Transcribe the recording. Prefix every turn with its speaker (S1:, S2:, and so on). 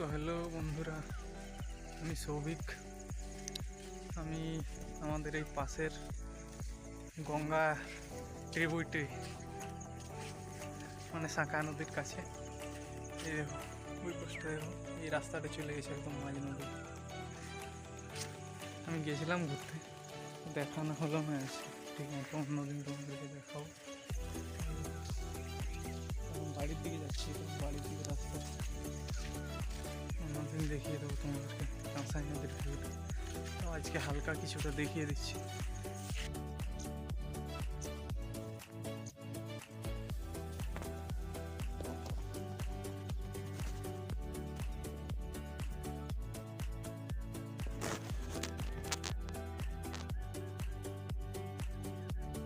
S1: তো হ্যালো বন্ধুরা, আমি সৌভিক। আমি আমাদের এই পাশের গঙ্গা ট্রিবিউটারি মানে শাঁখা নদীর কাছে এই দেখো, ওই পাশটা দেখো, এই রাস্তাটা চলে গেছে একদম মাঝ নদী। আমি গেছিলাম ঘুরতে, দেখানো হলো না আছে ঠিক মতো। অন্যদিন তোমাদেরকে দেখাও। বাড়ির দিকে যাচ্ছি, বাড়ির দিকে রাস্তা অন্যদিন দেখিয়ে দেবো তোমাদেরকে কাঁসাই নদীর ভিউটা। তো আজকে হালকা কিছুটা দেখিয়ে দিচ্ছি।